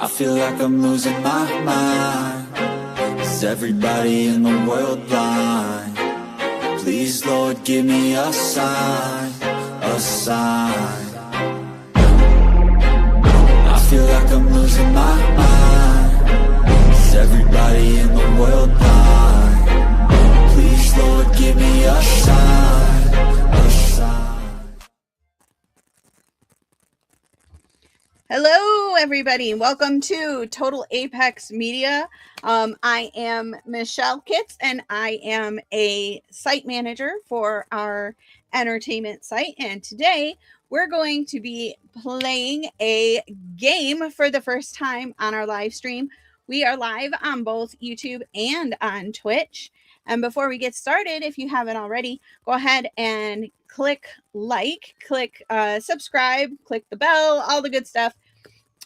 I feel like I'm losing my mind. Is everybody in the world blind? Please, Lord, give me a sign, a sign. I feel like I'm losing my mind. Is everybody in the world blind? Please, Lord, give me a sign, a sign. Hello, everybody. Welcome to Total Apex Media. I am Michelle Kitts, and I am a site manager for our entertainment site. And today we're going to be playing a game for the first time on our live stream. We are live on both YouTube and on Twitch. And before we get started, if you haven't already, go ahead and click like, click subscribe, click the bell, all the good stuff.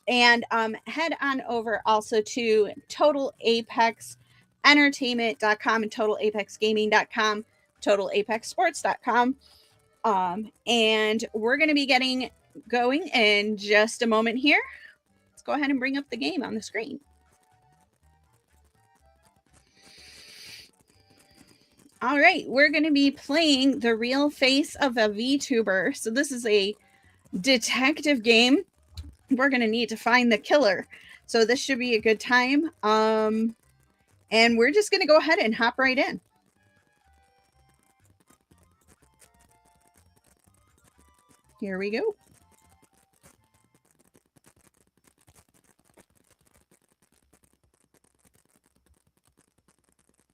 And head on over also to totalapexentertainment.com and totalapexgaming.com, totalapexsports.com. And we're going to be getting going in just a moment here. Let's go ahead and bring up the game on the screen. All right, we're going to be playing the real face of a VTuber. So this is a detective game. We're going to need to find the killer. So this should be a good time. And we're just going to go ahead and hop right in. Here we go.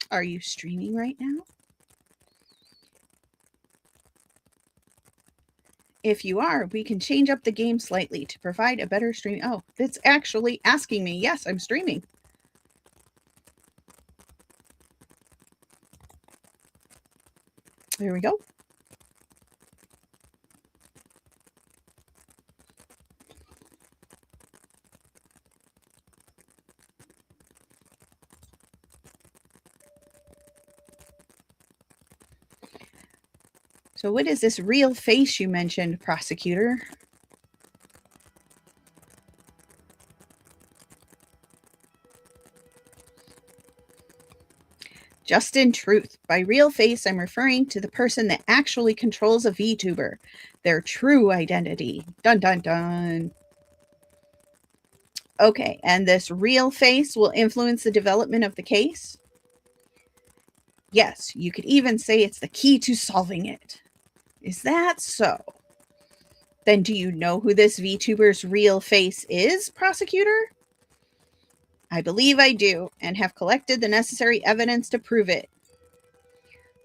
Are you streaming right now? If you are, we can change up the game slightly to provide a better stream. Oh, it's actually asking me. Yes, I'm streaming. There we go. So what is this real face you mentioned, prosecutor? Just in truth, by real face, I'm referring to the person that actually controls a VTuber, their true identity. Dun, dun, dun. Okay, and this real face will influence the development of the case? Yes, you could even say it's the key to solving it. Is that so? Then do you know who this VTuber's real face is, prosecutor? I believe I do, and have collected the necessary evidence to prove it.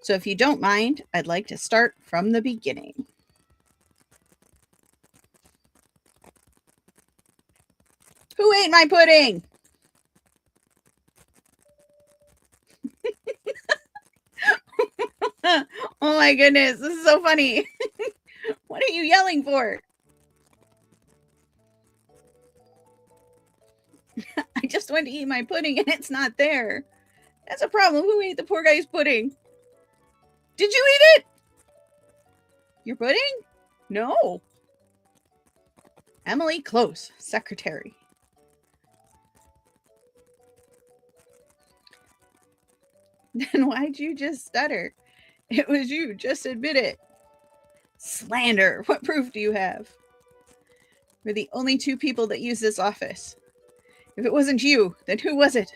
So if you don't mind, I'd like to start from the beginning. Who ate my pudding? Oh my goodness, this is so funny. What are you yelling for? I just went to eat my pudding and it's not there. That's a problem. Who ate the poor guy's pudding? Did you eat it? Your pudding? No. Emily Close, secretary. Then why'd you just stutter? It was you. Just admit it. Slander. What proof do you have? We're the only two people that use this office. If it wasn't you, then who was it?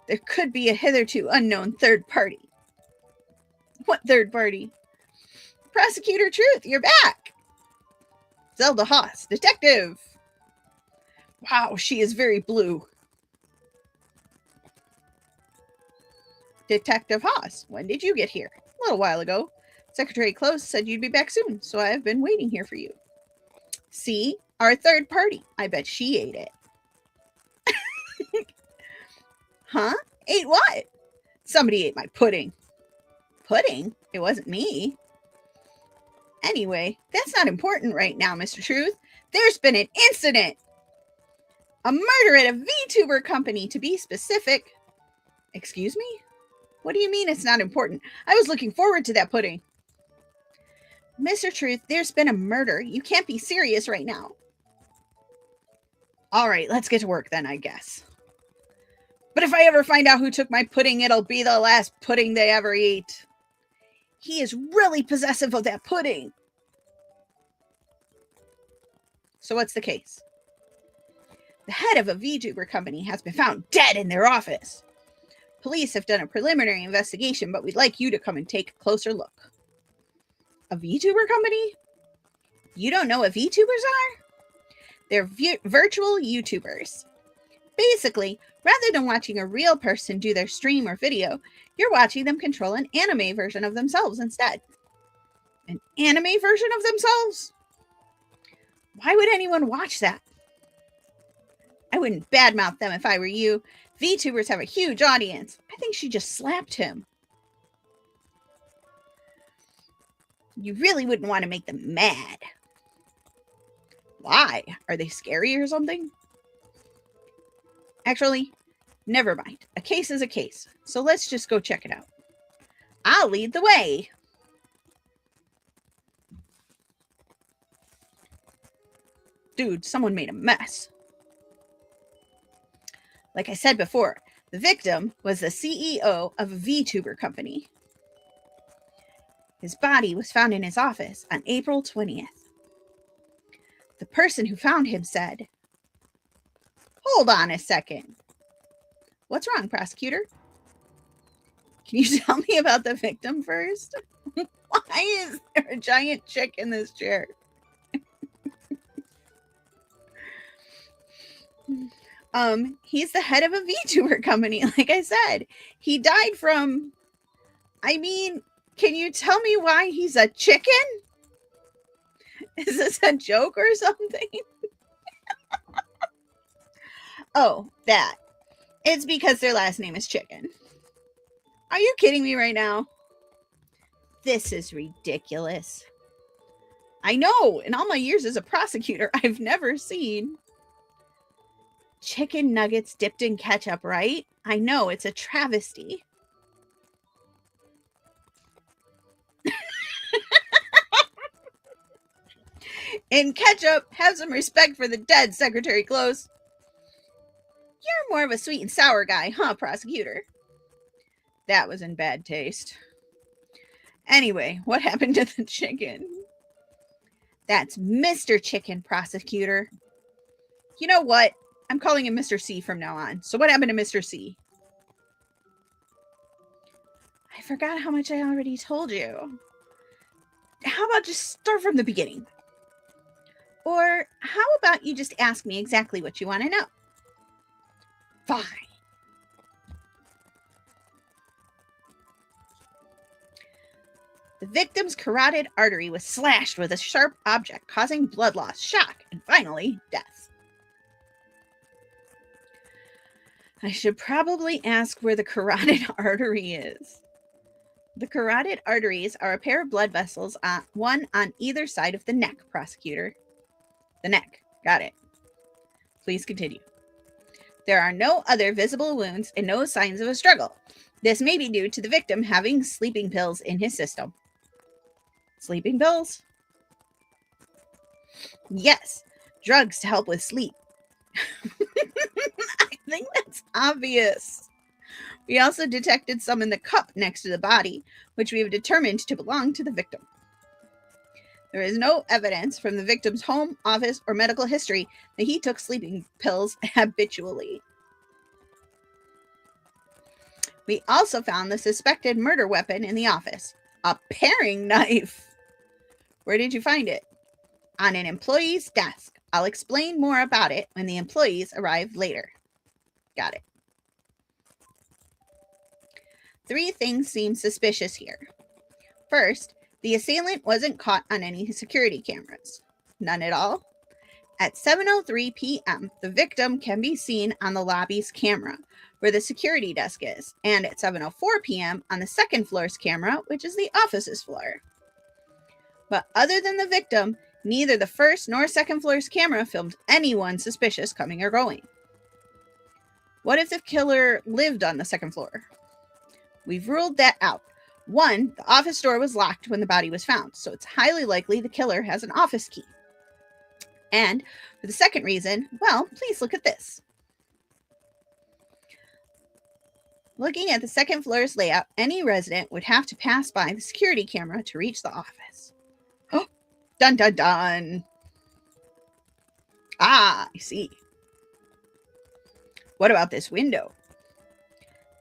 There could be a hitherto unknown third party. What third party? Prosecutor Truth, you're back. Zelda Haas, detective. Wow, she is very blue. Detective Haas, when did you get here? A little while ago. Secretary Close said you'd be back soon, so I have been waiting here for you. See? Our third party. I bet she ate it. Huh? Ate what? Somebody ate my pudding. Pudding? It wasn't me. Anyway, that's not important right now, Mr. Truth. There's been an incident. A murder at a VTuber company, to be specific. Excuse me? What do you mean it's not important? I was looking forward to that pudding. Mr. Truth, there's been a murder. You can't be serious right now. All right, let's get to work then, I guess. But if I ever find out who took my pudding, it'll be the last pudding they ever eat. He is really possessive of that pudding. So what's the case? The head of a VTuber company has been found dead in their office. Police have done a preliminary investigation, but we'd like you to come and take a closer look. A VTuber company? You don't know what VTubers are? They're virtual YouTubers. Basically, rather than watching a real person do their stream or video, you're watching them control an anime version of themselves instead. An anime version of themselves? Why would anyone watch that? I wouldn't badmouth them if I were you. VTubers have a huge audience. I think she just slapped him. You really wouldn't want to make them mad. Why? Are they scary or something? Actually, never mind. A case is a case. So let's just go check it out. I'll lead the way. Dude, someone made a mess. Like I said before, the victim was the CEO of a VTuber company. His body was found in his office on April 20th. The person who found him said, "Hold on a second. What's wrong, prosecutor? Can you tell me about the victim first? Why is there a giant chick in this chair?" He's the head of a VTuber company, like I said. He died from... can you tell me why he's a chicken? Is this a joke or something? Oh, that. It's because their last name is Chicken. Are you kidding me right now? This is ridiculous. I know, in all my years as a prosecutor, I've never seen chicken nuggets dipped in ketchup, right? I know, it's a travesty. In ketchup, have some respect for the dead, Secretary Close. You're more of a sweet and sour guy, huh, prosecutor? That was in bad taste. Anyway, what happened to the chicken? That's Mr. Chicken, prosecutor. You know what? I'm calling him Mr. C from now on. So what happened to Mr. C? I forgot how much I already told you. How about just start from the beginning? Or how about you just ask me exactly what you want to know? Fine. The victim's carotid artery was slashed with a sharp object, causing blood loss, shock, and finally, death. I should probably ask where the carotid artery is. The carotid arteries are a pair of blood vessels, one on either side of the neck, prosecutor. The neck. Got it. Please continue. There are no other visible wounds and no signs of a struggle. This may be due to the victim having sleeping pills in his system. Sleeping pills? Yes, drugs to help with sleep. I think that's obvious. We also detected some in the cup next to the body, which we have determined to belong to the victim. There is no evidence from the victim's home, office, or medical history that he took sleeping pills habitually. We also found the suspected murder weapon in the office, a paring knife. Where did you find it? On an employee's desk. I'll explain more about it when the employees arrive later. Got it. 3 things seem suspicious here. First, the assailant wasn't caught on any security cameras. None at all. At 7:03 p.m., the victim can be seen on the lobby's camera, where the security desk is, and at 7:04 p.m. on the second floor's camera, which is the office's floor. But other than the victim, neither the first nor second floor's camera filmed anyone suspicious coming or going. What if the killer lived on the second floor? We've ruled that out. 1, the office door was locked when the body was found, so it's highly likely the killer has an office key. And for the second reason, well, please look at this. Looking at the second floor's layout, any resident would have to pass by the security camera to reach the office. Oh, dun dun dun. Ah, I see. What about this window?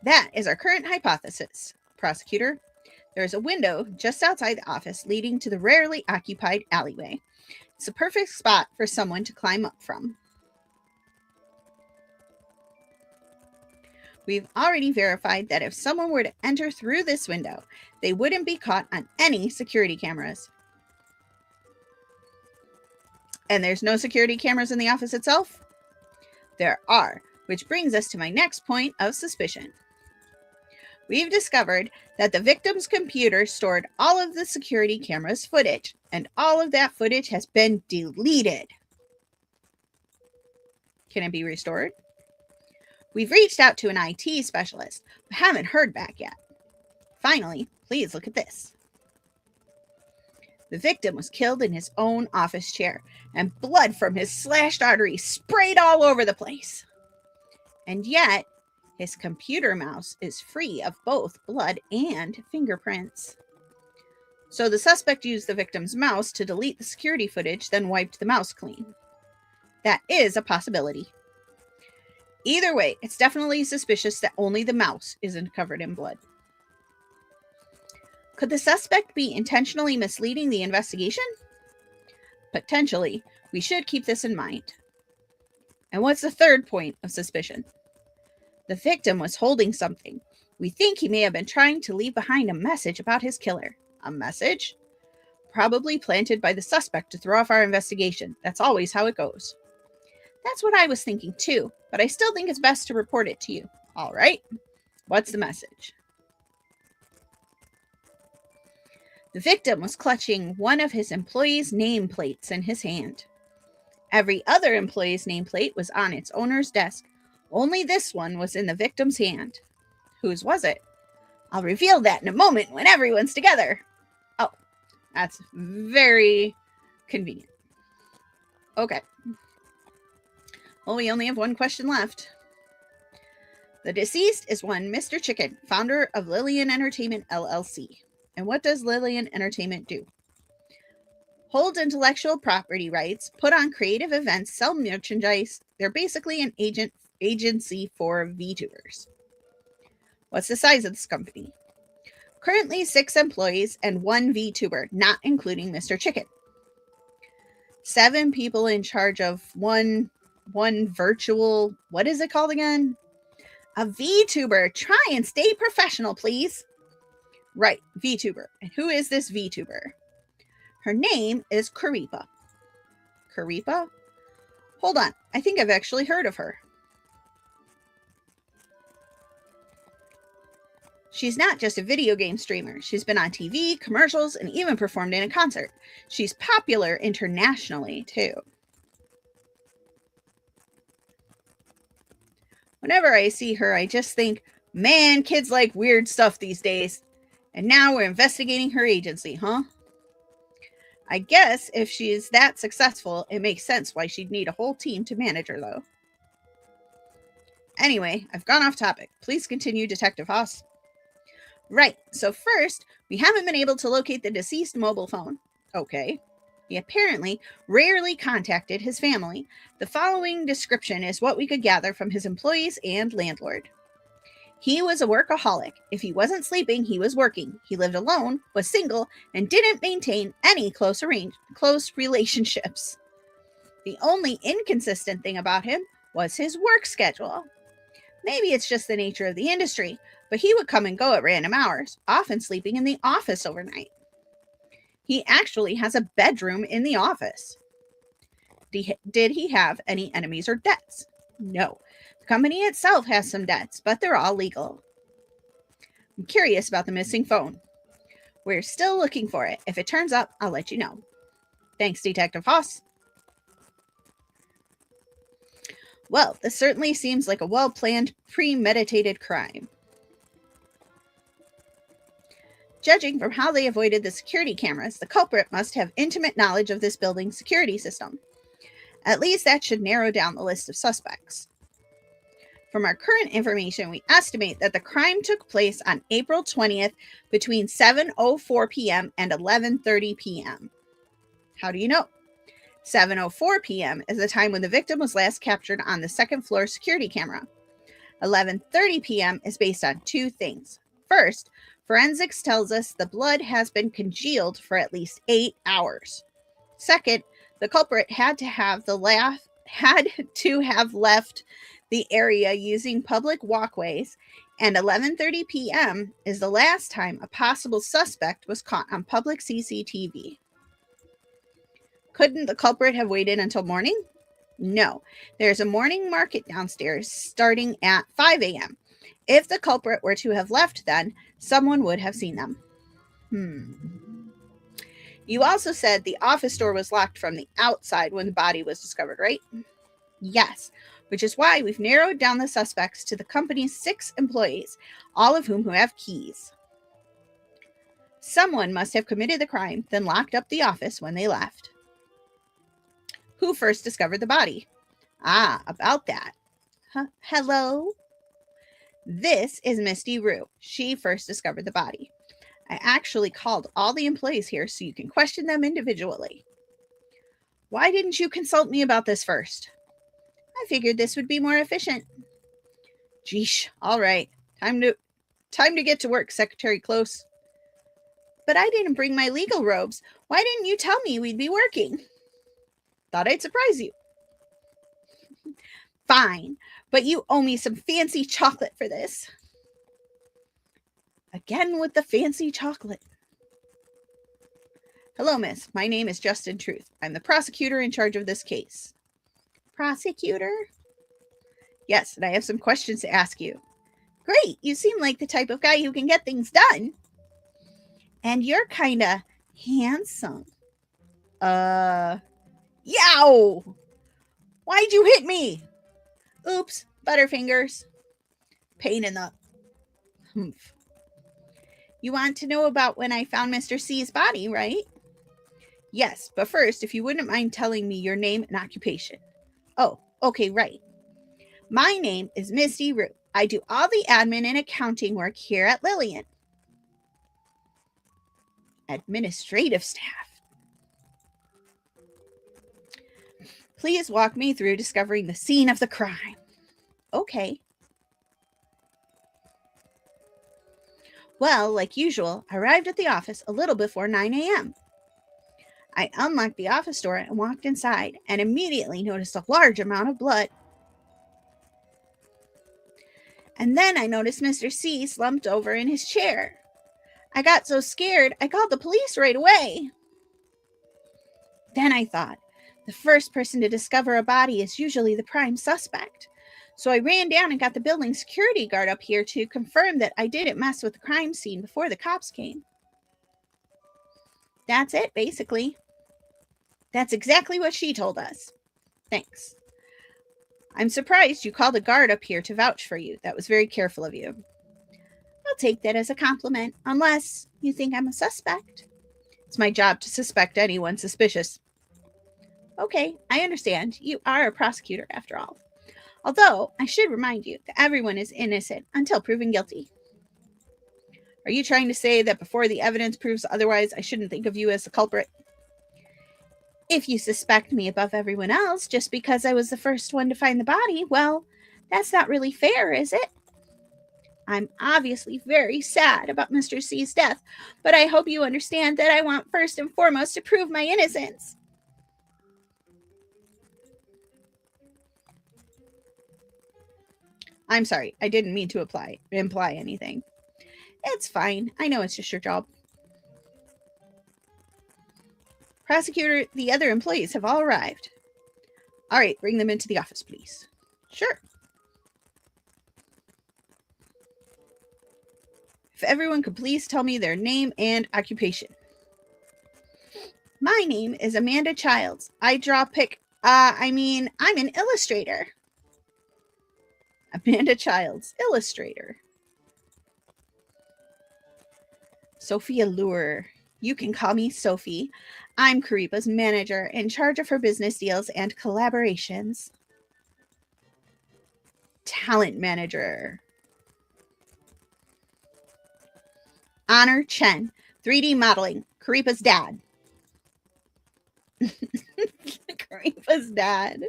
That is our current hypothesis, prosecutor. There is a window just outside the office leading to the rarely occupied alleyway. It's a perfect spot for someone to climb up from. We've already verified that if someone were to enter through this window, they wouldn't be caught on any security cameras. And there's no security cameras in the office itself? There are, which brings us to my next point of suspicion. We've discovered that the victim's computer stored all of the security camera's footage, and all of that footage has been deleted. Can it be restored? We've reached out to an IT specialist, but haven't heard back yet. Finally, please look at this. The victim was killed in his own office chair, and blood from his slashed artery sprayed all over the place. And yet, his computer mouse is free of both blood and fingerprints. So the suspect used the victim's mouse to delete the security footage, then wiped the mouse clean. That is a possibility. Either way, it's definitely suspicious that only the mouse isn't covered in blood. Could the suspect be intentionally misleading the investigation? Potentially. We should keep this in mind. And what's the third point of suspicion? The victim was holding something. We think he may have been trying to leave behind a message about his killer. A message? Probably planted by the suspect to throw off our investigation. That's always how it goes. That's what I was thinking too, but I still think it's best to report it to you. All right. What's the message? The victim was clutching one of his employees' nameplates in his hand. Every other employee's nameplate was on its owner's desk. Only this one was in the victim's hand. Whose was it? I'll reveal that in a moment when everyone's together. Oh, that's very convenient. Okay. Well, we only have one question left. The deceased is one Mr. Chicken, founder of Lillian Entertainment, LLC. And what does Lillian Entertainment do? Hold intellectual property rights, put on creative events, sell merchandise. They're basically an agency for VTubers. What's the size of this company? Currently 6 employees and 1 VTuber, not including Mr. Chicken. 7 people in charge of one virtual, what is it called again? A VTuber. Try and stay professional, please. Right, VTuber. And who is this VTuber? Her name is Karipa. Karipa? Hold on. I think I've actually heard of her. She's not just a video game streamer. She's been on TV, commercials, and even performed in a concert. She's popular internationally, too. Whenever I see her, I just think, man, kids like weird stuff these days. And now we're investigating her agency, huh? I guess if she's that successful, it makes sense why she'd need a whole team to manage her, though. Anyway, I've gone off topic. Please continue, Detective Haas. Right, so first, we haven't been able to locate the deceased mobile phone. Okay. He apparently rarely contacted his family. The following description is what we could gather from his employees and landlord. He was a workaholic. If he wasn't sleeping, he was working. He lived alone, was single, and didn't maintain any close relationships. The only inconsistent thing about him was his work schedule. Maybe it's just the nature of the industry, but he would come and go at random hours, often sleeping in the office overnight. He actually has a bedroom in the office. Did he have any enemies or debts? No. The company itself has some debts, but they're all legal. I'm curious about the missing phone. We're still looking for it. If it turns up, I'll let you know. Thanks, Detective Haas. Well, this certainly seems like a well-planned, premeditated crime. Judging from how they avoided the security cameras, the culprit must have intimate knowledge of this building's security system. At least that should narrow down the list of suspects. From our current information, we estimate that the crime took place on April 20th between 7:04 p.m. and 11:30 p.m. How do you know? 7:04 p.m. is the time when the victim was last captured on the second floor security camera. 11:30 p.m. is based on two things. First, forensics tells us the blood has been congealed for at least 8 hours. Second, the culprit had to have left the area using public walkways, and 11:30 p.m. is the last time a possible suspect was caught on public CCTV. Couldn't the culprit have waited until morning? No. There's a morning market downstairs starting at 5 a.m. If the culprit were to have left then, someone would have seen them. You also said the office door was locked from the outside when the body was discovered, right? Yes, which is why we've narrowed down the suspects to the company's 6 employees, all of whom have keys. Someone must have committed the crime, then locked up the office when they left. Who first discovered the body? About that. Hello? This is Misty Rue. She first discovered the body. I actually called all the employees here so you can question them individually. Why didn't you consult me about this first? I figured this would be more efficient. Geesh, all right. Time to get to work, Secretary Close. But I didn't bring my legal robes. Why didn't you tell me we'd be working? Thought I'd surprise you. Fine, but you owe me some fancy chocolate for this. Again with the fancy chocolate. Hello, miss. My name is Justin Truth. I'm the prosecutor in charge of this case. Prosecutor? Yes, and I have some questions to ask you. Great, you seem like the type of guy who can get things done. And you're kinda handsome. Yow! Why'd you hit me? Oops, butterfingers. Pain in the humph. You want to know about when I found Mr. C's body, right? Yes, but first, if you wouldn't mind telling me your name and occupation. Oh, okay, right. My name is Misty Rue. I do all the admin and accounting work here at Lillian. Administrative staff. Please walk me through discovering the scene of the crime. Okay. Well, like usual, I arrived at the office a little before 9 a.m. I unlocked the office door and walked inside and immediately noticed a large amount of blood. And then I noticed Mr. C slumped over in his chair. I got so scared, I called the police right away. Then I thought, the first person to discover a body is usually the prime suspect. So I ran down and got the building security guard up here to confirm that I didn't mess with the crime scene before the cops came. That's it, basically. That's exactly what she told us. Thanks. I'm surprised you called a guard up here to vouch for you. That was very careful of you. I'll take that as a compliment, unless you think I'm a suspect. It's my job to suspect anyone suspicious. Okay, I understand. You are a prosecutor, after all. Although, I should remind you that everyone is innocent until proven guilty. Are you trying to say that before the evidence proves otherwise, I shouldn't think of you as the culprit? If you suspect me above everyone else just because I was the first one to find the body, well, that's not really fair, is it? I'm obviously very sad about Mr. C's death, but I hope you understand that I want first and foremost to prove my innocence. I'm sorry, I didn't mean to imply anything. It's fine. I know it's just your job. Prosecutor, the other employees have all arrived. All right, bring them into the office, please. Sure. If everyone could please tell me their name and occupation. My name is Amanda Childs. I'm an illustrator. Amanda Childs, illustrator. Sophia Lure. You can call me Sophie. I'm Karipa's manager in charge of her business deals and collaborations. Talent manager. Honor Chen, 3D modeling, Karipa's dad. Karipa's dad.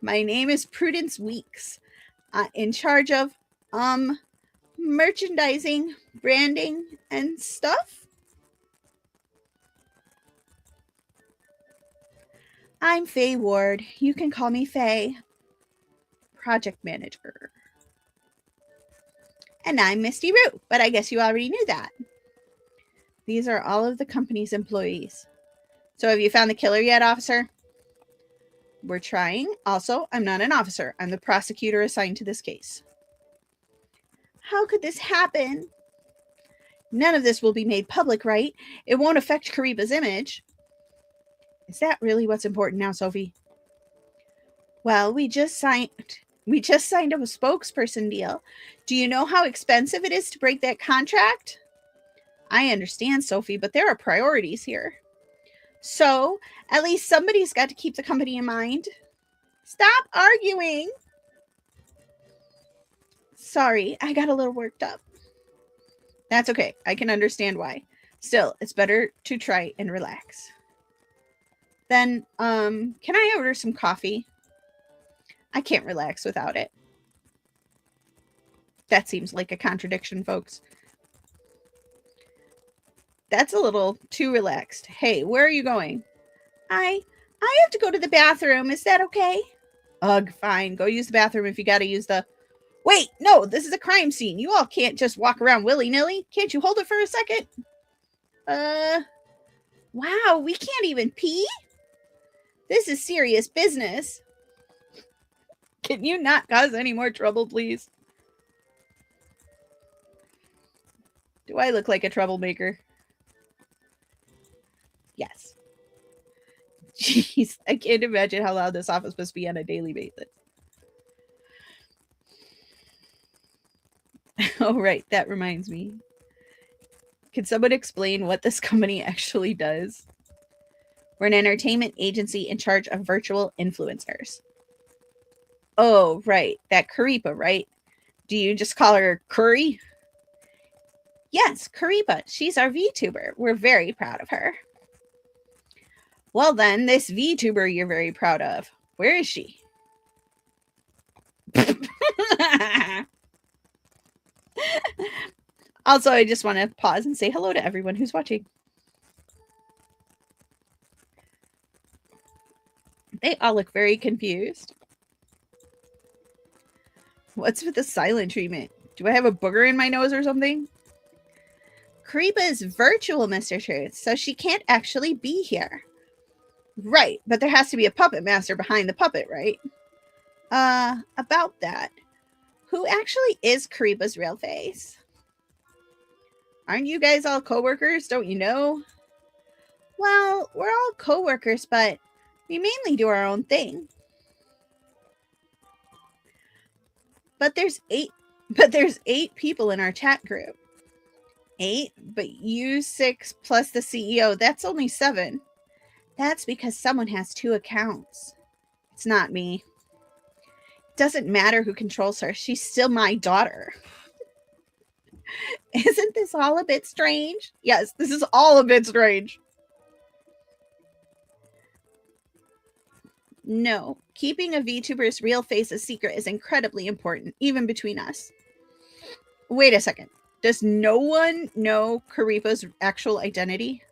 My name is Prudence Weeks, in charge of merchandising, branding, and stuff. I'm Faye Ward. You can call me Faye. Project manager. And I'm Misty Rue, but I guess you already knew that. These are all of the company's employees. So have you found the killer yet, officer? We're trying. Also, I'm not an officer. I'm the prosecutor assigned to this case. How could this happen? None of this will be made public, right? It won't affect Karipa's image. Is that really what's important now, Sophie? Well, we just signed a spokesperson deal. Do you know how expensive it is to break that contract? I understand, Sophie, but there are priorities here. So, at least somebody's got to keep the company in mind. Stop arguing. Sorry, I got a little worked up. That's okay. I can understand why. Still, it's better to try and relax. Then, can I order some coffee? I can't relax without it. That seems like a contradiction, folks. That's a little too relaxed. Hey, where are you going? I have to go to the bathroom. Is that okay? Ugh, fine. Go use the bathroom if you got to use the... Wait, no, this is a crime scene. You all can't just walk around willy-nilly. Can't you hold it for a second? Wow, we can't even pee? This is serious business. Can you not cause any more trouble, please? Do I look like a troublemaker? Yes. Jeez, I can't imagine how loud this office must be on a daily basis. Oh, right. That reminds me. Can someone explain what this company actually does? We're an entertainment agency in charge of virtual influencers. Oh, right. That Karipa, right? Do you just call her Curry? Yes, Karipa. She's our VTuber. We're very proud of her. Well then, this VTuber you're very proud of. Where is she? Also, I just want to pause and say hello to everyone who's watching. They all look very confused. What's with the silent treatment? Do I have a booger in my nose or something? Karipa is virtual, Mr. Truth, so she can't actually be here. Right, but there has to be a puppet master behind the puppet, right? About that. Who actually is Karipa's real face? Aren't you guys all co-workers? Don't you know? Well, we're all co-workers, but we mainly do our own thing. But there's eight people in our chat group. 8, but you 6 plus the CEO. That's only 7. That's because someone has 2 accounts. It's not me. It doesn't matter who controls her. She's still my daughter. Isn't this all a bit strange? Yes, this is all a bit strange. No, keeping a VTuber's real face a secret is incredibly important, even between us. Wait a second. Does no one know Karipa's actual identity?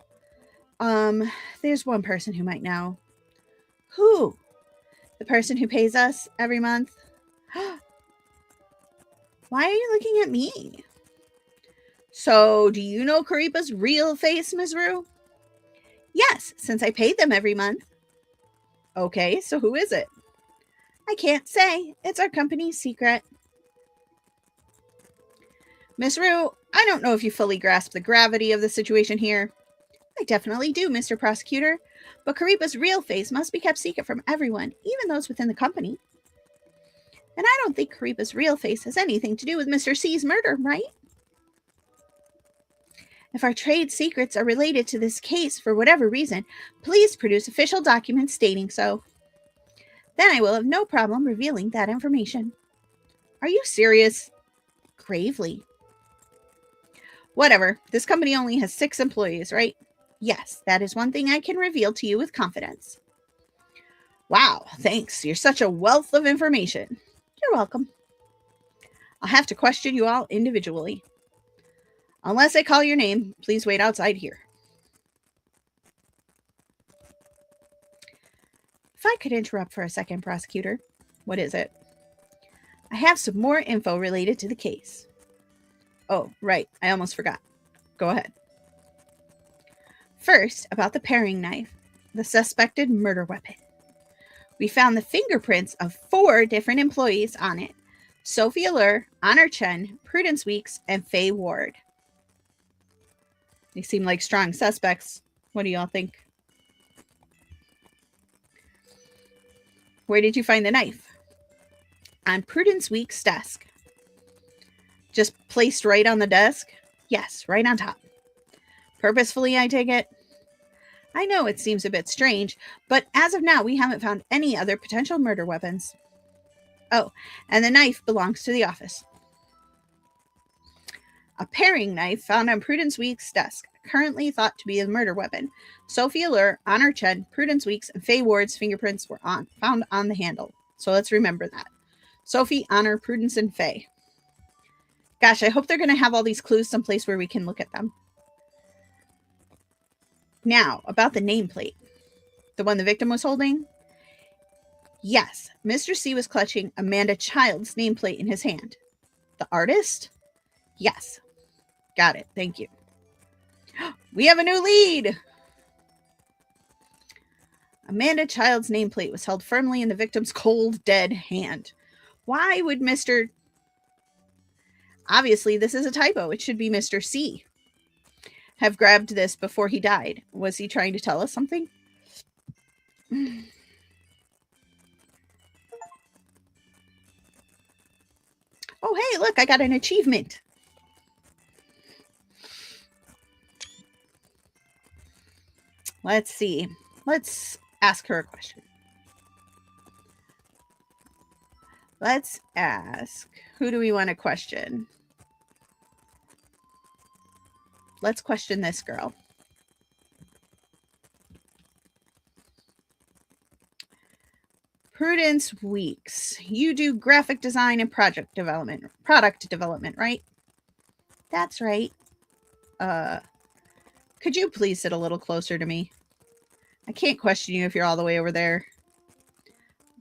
There's one person who might know. Who? The person who pays us every month? Why are you looking at me? So, do you know Karipa's real face, Ms. Rue? Yes, since I paid them every month. Okay, so who is it? I can't say. It's our company's secret. Ms. Rue, I don't know if you fully grasp the gravity of the situation here. I definitely do, Mr. Prosecutor. But Karipa's real face must be kept secret from everyone, even those within the company. And I don't think Karipa's real face has anything to do with Mr. C's murder, right? If our trade secrets are related to this case for whatever reason, please produce official documents stating so. Then I will have no problem revealing that information. Are you serious? Gravely. Whatever. This company only has 6 employees, right? Yes, that is one thing I can reveal to you with confidence. Wow, thanks. You're such a wealth of information. You're welcome. I'll have to question you all individually. Unless I call your name, please wait outside here. If I could interrupt for a second, prosecutor. What is it? I have some more info related to the case. Oh, right. I almost forgot. Go ahead. First, about the paring knife, the suspected murder weapon. We found the fingerprints of 4 different employees on it. Sophie Allure, Honor Chen, Prudence Weeks, and Faye Ward. They seem like strong suspects. What do y'all think? Where did you find the knife? On Prudence Weeks' desk. Just placed right on the desk? Yes, right on top. Purposefully, I take it? I know it seems a bit strange, but as of now, we haven't found any other potential murder weapons. Oh, and the knife belongs to the office. A paring knife found on Prudence Weeks' desk, currently thought to be a murder weapon. Sophie Allure, Honor Chen, Prudence Weeks, and Faye Ward's fingerprints were found on the handle. So let's remember that. Sophie, Honor, Prudence, and Faye. Gosh, I hope they're going to have all these clues someplace where we can look at them. Now, about the nameplate. The one the victim was holding? Yes, Mr. C was clutching Amanda Child's nameplate in his hand. The artist? Yes. Got it. Thank you. We have a new lead! Amanda Child's nameplate was held firmly in the victim's cold, dead hand. Why would Mr. Obviously, this is a typo. It should be Mr. C. Have grabbed this before he died. Was he trying to tell us something? Oh, hey, look, I got an achievement. Let's see. Let's ask her a question. Let's ask, who do we want to question? Let's question this girl. Prudence Weeks. You do graphic design and product development, right? That's right. Could you please sit a little closer to me? I can't question you if you're all the way over there.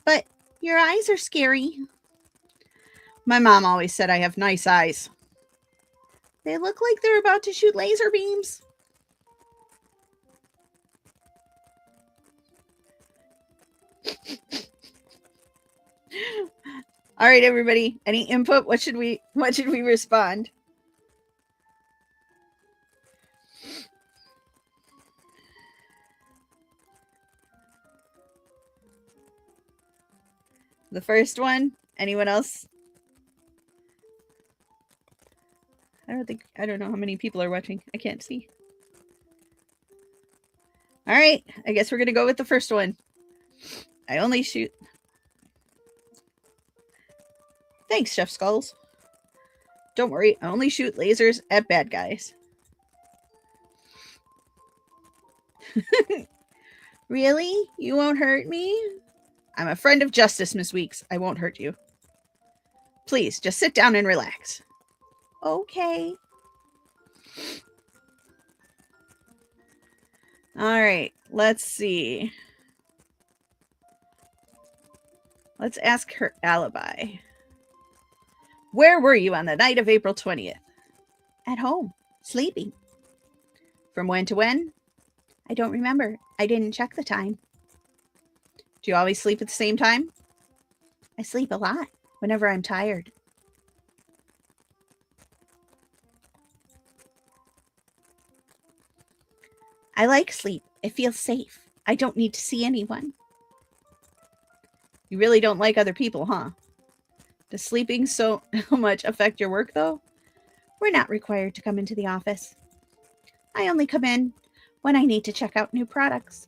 But your eyes are scary. My mom always said I have nice eyes. They look like they're about to shoot laser beams. All right, everybody. Any input? What should we respond? The first one? Anyone else? I don't know how many people are watching. I can't see. All right. I guess we're going to go with the first one. I only shoot. Thanks, Chef Skulls. Don't worry. I only shoot lasers at bad guys. Really? You won't hurt me? I'm a friend of justice, Miss Weeks. I won't hurt you. Please, just sit down and relax. Okay. All right. Let's see. Let's ask her alibi. Where were you on the night of April 20th? At home, sleeping. From when to when? I don't remember. I didn't check the time. Do you always sleep at the same time? I sleep a lot, whenever I'm tired. I like sleep. It feels safe. I don't need to see anyone. You really don't like other people, huh? Does sleeping so much affect your work, though? We're not required to come into the office. I only come in when I need to check out new products.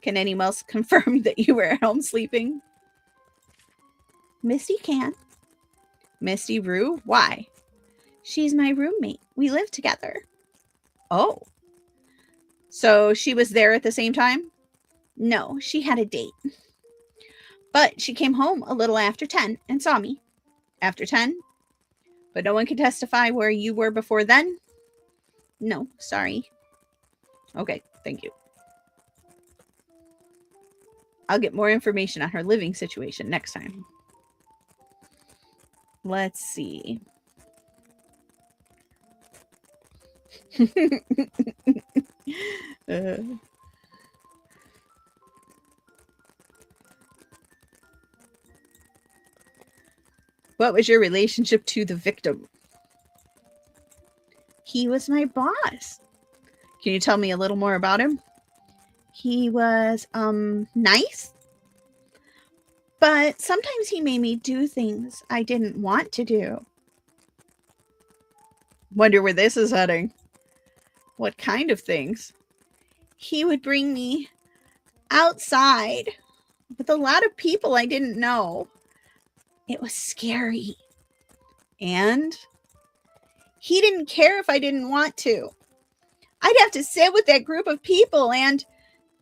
Can anyone else confirm that you were at home sleeping? Misty can. Misty Rue? Why? She's my roommate. We live together. Oh. So she was there at the same time? No, she had a date. But she came home a little after 10 and saw me. After 10? But no one can testify where you were before then? No, sorry. Okay, thank you. I'll get more information on her living situation next time. Let's see. What was your relationship to the victim? He was my boss. Can you tell me a little more about him? He was nice, but sometimes he made me do things I didn't want to do. Wonder where this is heading. What kind of things? He would bring me outside with a lot of people I didn't know. It was scary. And he didn't care if I didn't want to. I'd have to sit with that group of people and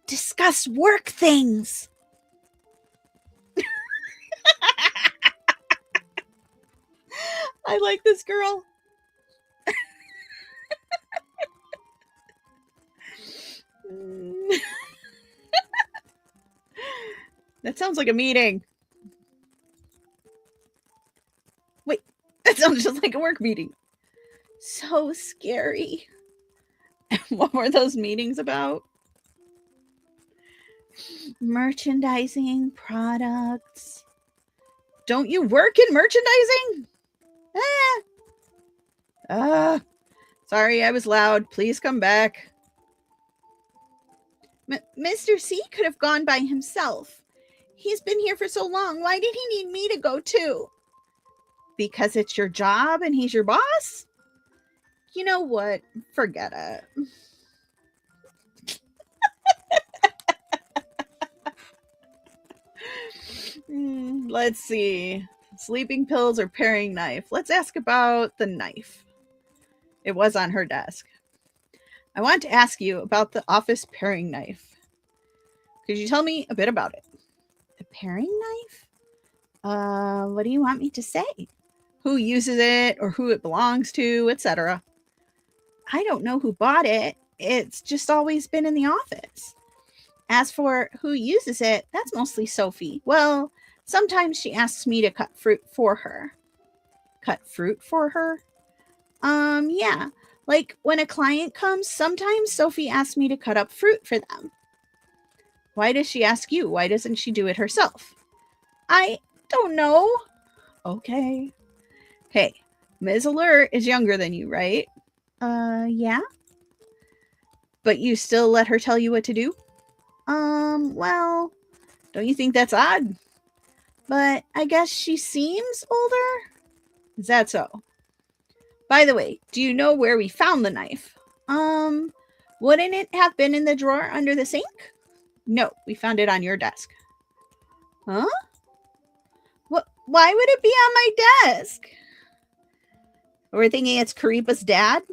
discuss work things. I like this girl. That sounds like a meeting. Wait, that sounds just like a work meeting. So scary. What were those meetings about? Merchandising, products. Don't you work in merchandising? Sorry, I was loud. Please come back. Mr. C could have gone by himself. He's been here for so long. Why did he need me to go too? Because it's your job and he's your boss? You know what? Forget it. Let's see. Sleeping pills or paring knife. Let's ask about the knife. It was on her desk. I want to ask you about the office paring knife. Could you tell me a bit about it? The paring knife? What do you want me to say? Who uses it or who it belongs to, etc. I don't know who bought it. It's just always been in the office. As for who uses it, that's mostly Sophie. Well, sometimes she asks me to cut fruit for her. Cut fruit for her? Yeah. Like when a client comes, sometimes Sophie asks me to cut up fruit for them. Why does she ask you? Why doesn't she do it herself? I don't know. Okay. Hey, Ms. Alert is younger than you, right? Yeah. But you still let her tell you what to do? Well, don't you think that's odd? But I guess she seems older? Is that so? By the way, do you know where we found the knife? Wouldn't it have been in the drawer under the sink? No, we found it on your desk. Huh? What? Why would it be on my desk? We're thinking it's Karipa's dad?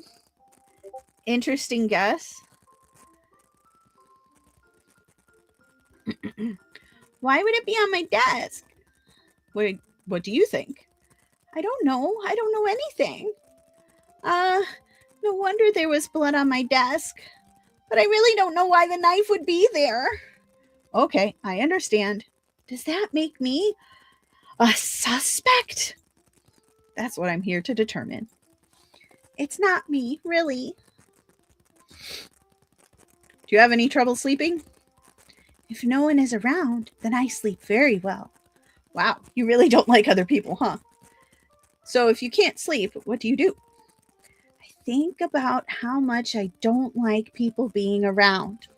Interesting guess. Why would it be on my desk? Wait, what do you think? I don't know. I don't know anything. No wonder there was blood on my desk. But I really don't know why the knife would be there. Okay, I understand. Does that make me a suspect? That's what I'm here to determine. It's not me, really. Do you have any trouble sleeping? If no one is around, then I sleep very well. Wow, you really don't like other people, huh? So if you can't sleep, what do you do? I think about how much I don't like people being around.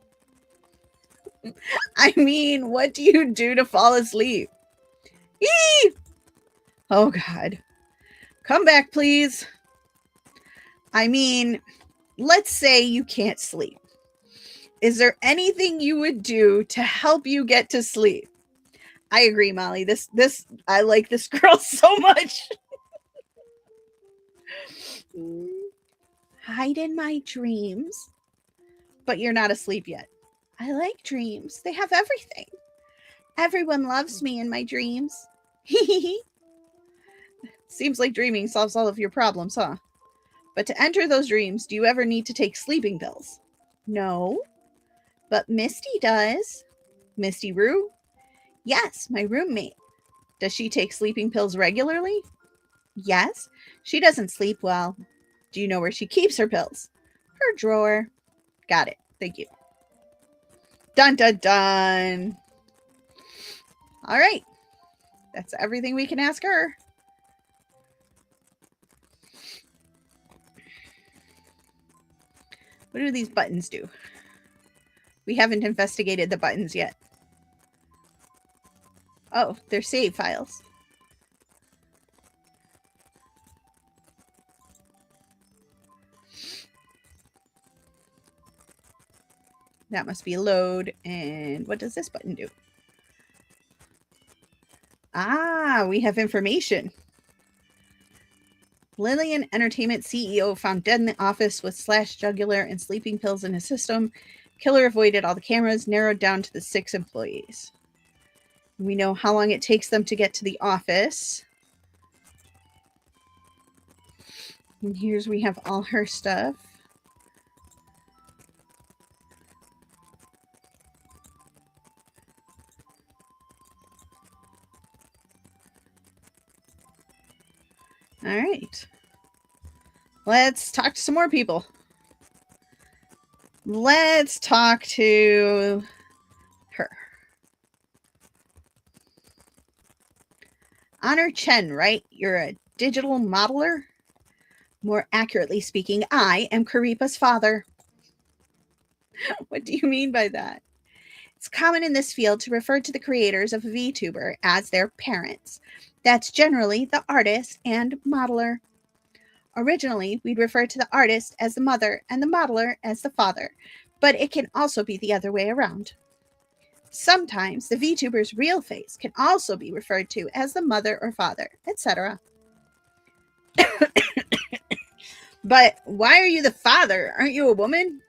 I mean, what do you do to fall asleep? Eee! Oh, God. Come back, please. I mean, let's say you can't sleep. Is there anything you would do to help you get to sleep? I agree, Molly. I like this girl so much. Hide in my dreams, but you're not asleep yet. I like dreams. They have everything. Everyone loves me in my dreams. Seems like dreaming solves all of your problems, huh? But to enter those dreams, do you ever need to take sleeping pills? No. But Misty does. Misty Rue? Yes, my roommate. Does she take sleeping pills regularly? Yes. She doesn't sleep well. Do you know where she keeps her pills? Her drawer. Got it. Thank you. Dun, dun, dun. All right. That's everything we can ask her. What do these buttons do? We haven't investigated the buttons yet. Oh, they're save files. That must be load. And what does this button do? Ah, we have information. Lillian Entertainment CEO found dead in the office with slashed jugular and sleeping pills in his system. Killer avoided all the cameras, narrowed down to the 6 employees. We know how long it takes them to get to the office. And here's we have all her stuff. All right. Let's talk to some more people. Let's talk to her. Honor Chen, right? You're a digital modeler? More accurately speaking, I am Karipa's father. What do you mean by that? It's common in this field to refer to the creators of a VTuber as their parents. That's generally the artist and modeler. Originally, we'd refer to the artist as the mother and the modeler as the father, but it can also be the other way around. Sometimes the VTuber's real face can also be referred to as the mother or father, etc. But why are you the father? Aren't you a woman?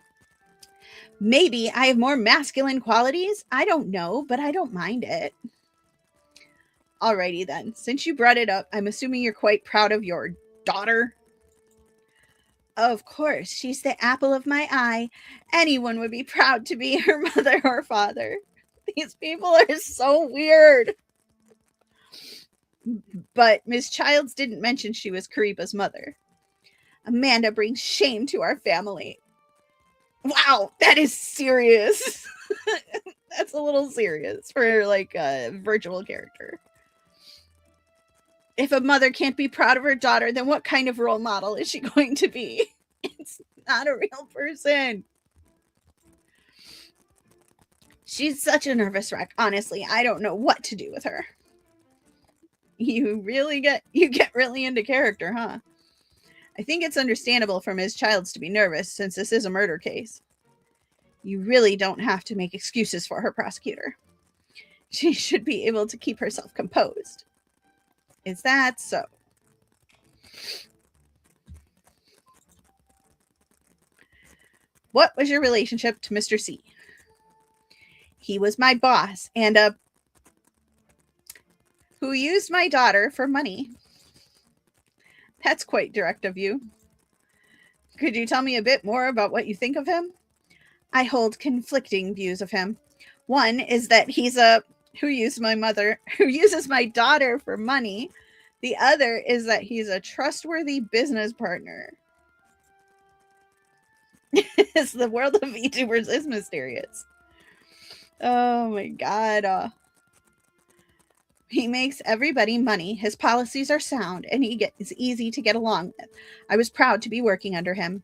Maybe I have more masculine qualities. I don't know, but I don't mind it. Alrighty then. Since you brought it up, I'm assuming you're quite proud of your daughter. Of course, she's the apple of my eye. Anyone would be proud to be her mother or father. These people are so weird. But Miss Childs didn't mention she was Karipa's mother. Amanda brings shame to our family. Wow, that is serious. That's a little serious for like a virtual character. If a mother can't be proud of her daughter, then what kind of role model is she going to be? It's not a real person. She's such a nervous wreck. Honestly, I don't know what to do with her. You get really into character, huh? I think it's understandable for Ms. Childs to be nervous since this is a murder case. You really don't have to make excuses for her, prosecutor. She should be able to keep herself composed. Is that so? What was your relationship to Mr. C? He was my boss and who used my daughter for money. That's quite direct of you. Could you tell me a bit more about what you think of him? I hold conflicting views of him. One is that he's who uses my daughter for money. The other is that he's a trustworthy business partner. The world of VTubers is mysterious. Oh my god. He makes everybody money. His policies are sound, and is easy to get along with. I was proud to be working under him.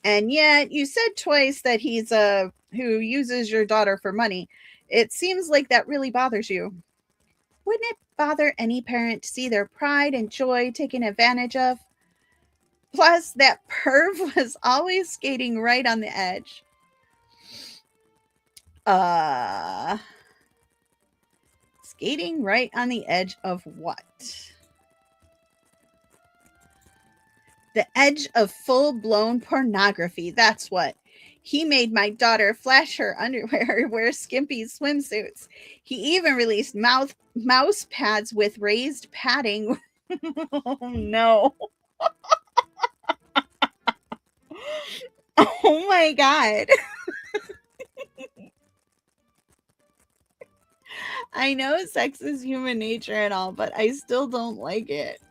And yet, you said twice that he's who uses your daughter for money. It seems like that really bothers you. Wouldn't it bother any parent to see their pride and joy taken advantage of? Plus, that perv was always skating right on the edge. Skating right on the edge of what? The edge of full-blown pornography. That's what. He made my daughter flash her underwear, wear skimpy swimsuits. He even released mouse pads with raised padding. Oh, no. Oh, my God. I know sex is human nature and all, but I still don't like it.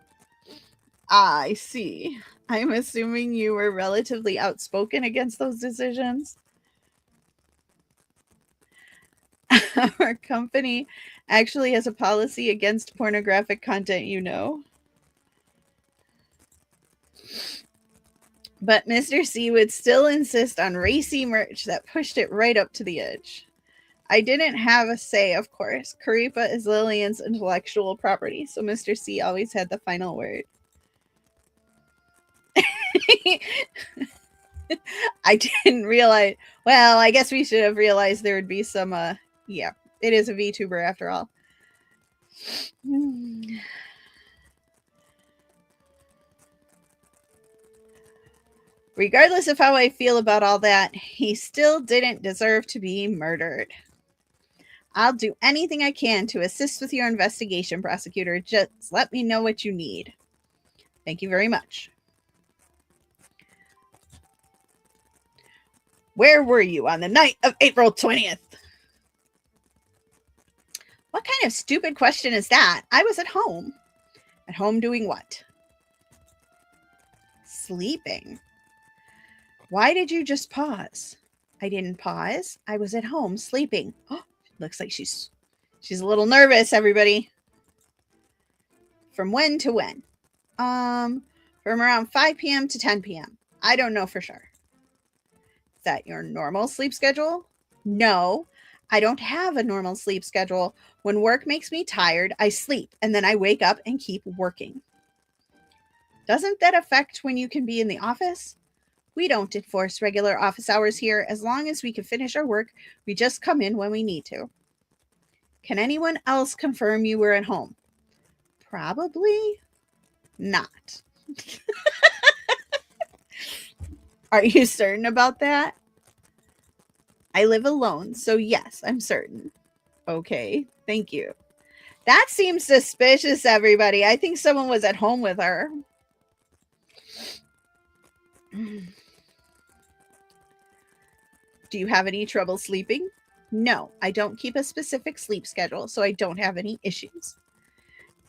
I see. I'm assuming you were relatively outspoken against those decisions. Our company actually has a policy against pornographic content, you know. But Mr. C would still insist on racy merch that pushed it right up to the edge. I didn't have a say, of course. Karipa is Lillian's intellectual property, so Mr. C always had the final word. I didn't realize. Well, I guess we should have realized there would be some. Yeah, it is a VTuber after all. Regardless of how I feel about all that, he still didn't deserve to be murdered. I'll do anything I can to assist with your investigation, prosecutor. Just let me know what you need. Thank you very much. Where were you on the night of April 20th? What kind of stupid question is that? I was at home. At home doing what? Sleeping. Why did you just pause? I didn't pause. I was at home sleeping. Oh, looks like she's a little nervous, everybody. From when to when? From around 5 p.m. to 10 p.m. I don't know for sure. Is that your normal sleep schedule? No, I don't have a normal sleep schedule. When work makes me tired, I sleep, and then I wake up and keep working. Doesn't that affect when you can be in the office? We don't enforce regular office hours here. As long as we can finish our work, we just come in when we need to. Can anyone else confirm you were at home? Probably not. Are you certain about that? I live alone, so yes, I'm certain. Okay, thank you. That seems suspicious, everybody. I think someone was at home with her. Do you have any trouble sleeping? No, I don't keep a specific sleep schedule, so I don't have any issues.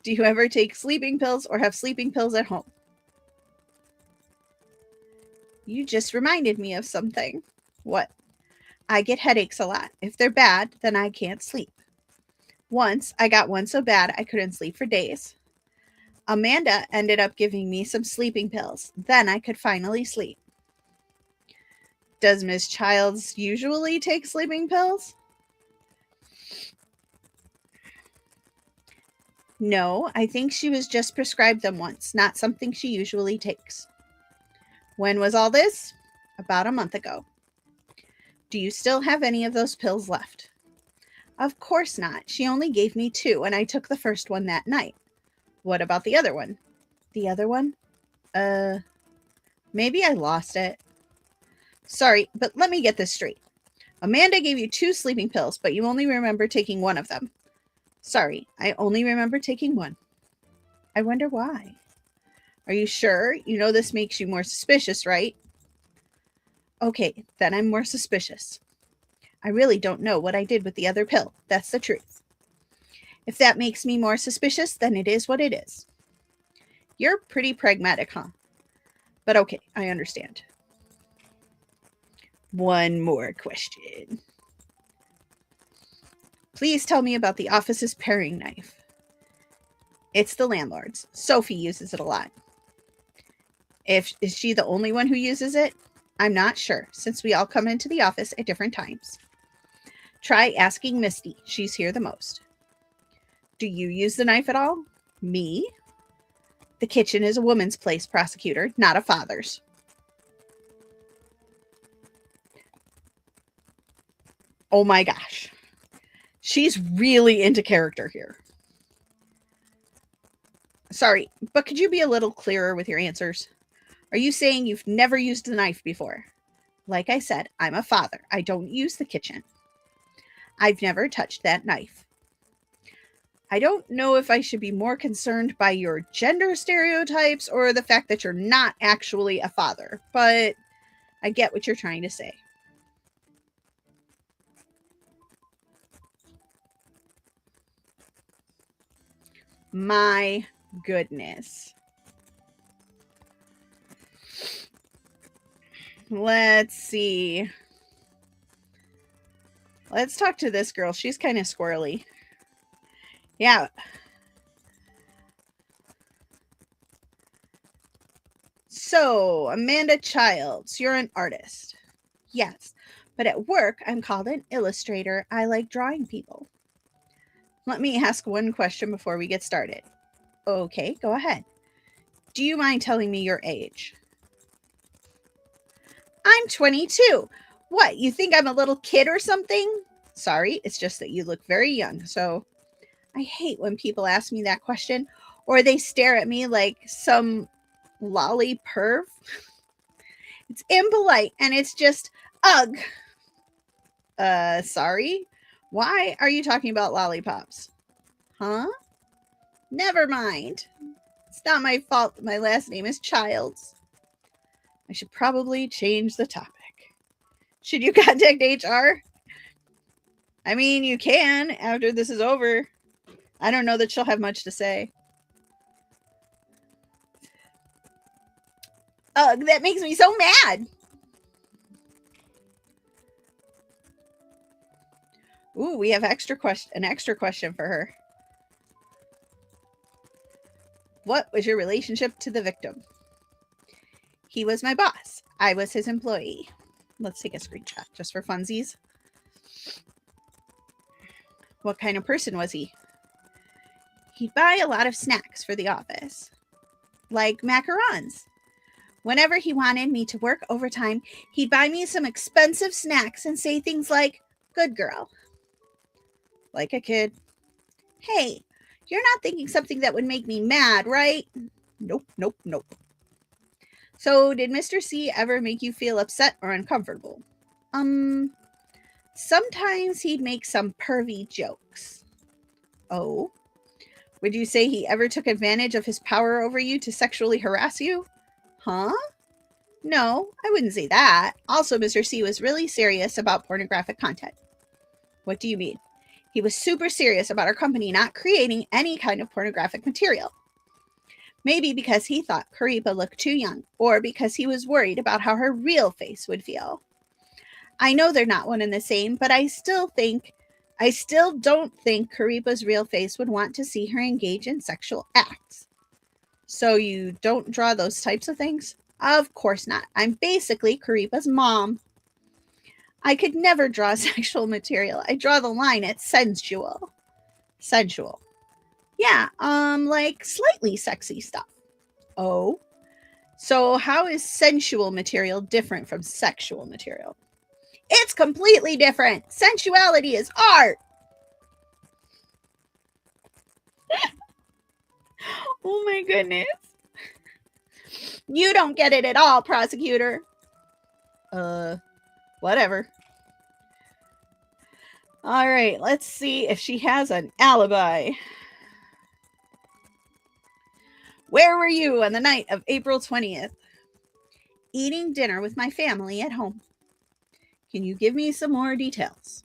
Do you ever take sleeping pills or have sleeping pills at home? You just reminded me of something. What? I get headaches a lot. If they're bad, then I can't sleep. Once, I got one so bad I couldn't sleep for days. Amanda ended up giving me some sleeping pills. Then I could finally sleep. Does Miss Childs usually take sleeping pills? No, I think she was just prescribed them once, not something she usually takes. When was all this? About a month ago. Do you still have any of those pills left? Of course not. She only gave me 2, and I took the first one that night. What about the other one? The other one? Maybe I lost it. Sorry, but let me get this straight. Amanda gave you 2 sleeping pills, but you only remember taking one of them. Sorry, I only remember taking one. I wonder why. Are you sure? You know this makes you more suspicious, right? Okay, then I'm more suspicious. I really don't know what I did with the other pill. That's the truth. If that makes me more suspicious, then it is what it is. You're pretty pragmatic, huh? But okay, I understand. One more question. Please tell me about the office's paring knife. It's the landlord's. Sophie uses it a lot. Is she the only one who uses it? I'm not sure, since we all come into the office at different times. Try asking Misty. She's here the most. Do you use the knife at all? Me? The kitchen is a woman's place, prosecutor, not a father's. Oh my gosh. She's really into character here. Sorry, but could you be a little clearer with your answers? Are you saying you've never used a knife before? Like I said, I'm a father. I don't use the kitchen. I've never touched that knife. I don't know if I should be more concerned by your gender stereotypes or the fact that you're not actually a father, but I get what you're trying to say. My goodness. Let's see. Let's talk to this girl. She's kind of squirrely. Yeah. So, Amanda Childs, you're an artist. Yes, but at work, I'm called an illustrator. I like drawing people. Let me ask one question before we get started. Okay, go ahead. Do you mind telling me your age? I'm 22. What, you think I'm a little kid or something? Sorry, it's just that you look very young, so I hate when people ask me that question or they stare at me like some lolly perv. It's impolite and it's just ugh. Sorry? Why are you talking about lollipops? Huh? Never mind. It's not my fault that my last name is Childs. I should probably change the topic. Should you contact HR? I mean, you can after this is over. I don't know that she'll have much to say. Ugh, that makes me so mad. Ooh, we have an extra question for her. What was your relationship to the victim? He was my boss. I was his employee. Let's take a screenshot just for funsies. What kind of person was he? He'd buy a lot of snacks for the office, like macarons. Whenever he wanted me to work overtime, he'd buy me some expensive snacks and say things like, "Good girl." Like a kid. Hey, you're not thinking something that would make me mad, right? Nope, nope, nope. So, did Mr. C ever make you feel upset or uncomfortable? Sometimes he'd make some pervy jokes. Oh? Would you say he ever took advantage of his power over you to sexually harass you? Huh? No, I wouldn't say that. Also, Mr. C was really serious about pornographic content. What do you mean? He was super serious about our company not creating any kind of pornographic material. Maybe because he thought Karipa looked too young, or because he was worried about how her real face would feel. I know they're not one and the same, but I still don't think Karipa's real face would want to see her engage in sexual acts. So you don't draw those types of things? Of course not. I'm basically Karipa's mom. I could never draw sexual material. I draw the line at sensual. Sensual. Yeah, like slightly sexy stuff. Oh? So how is sensual material different from sexual material? It's completely different. Sensuality is art. Oh my goodness. You don't get it at all, prosecutor. Whatever. All right, let's see if she has an alibi. Where were you on the night of April 20th? Eating dinner with my family at home. Can you give me some more details?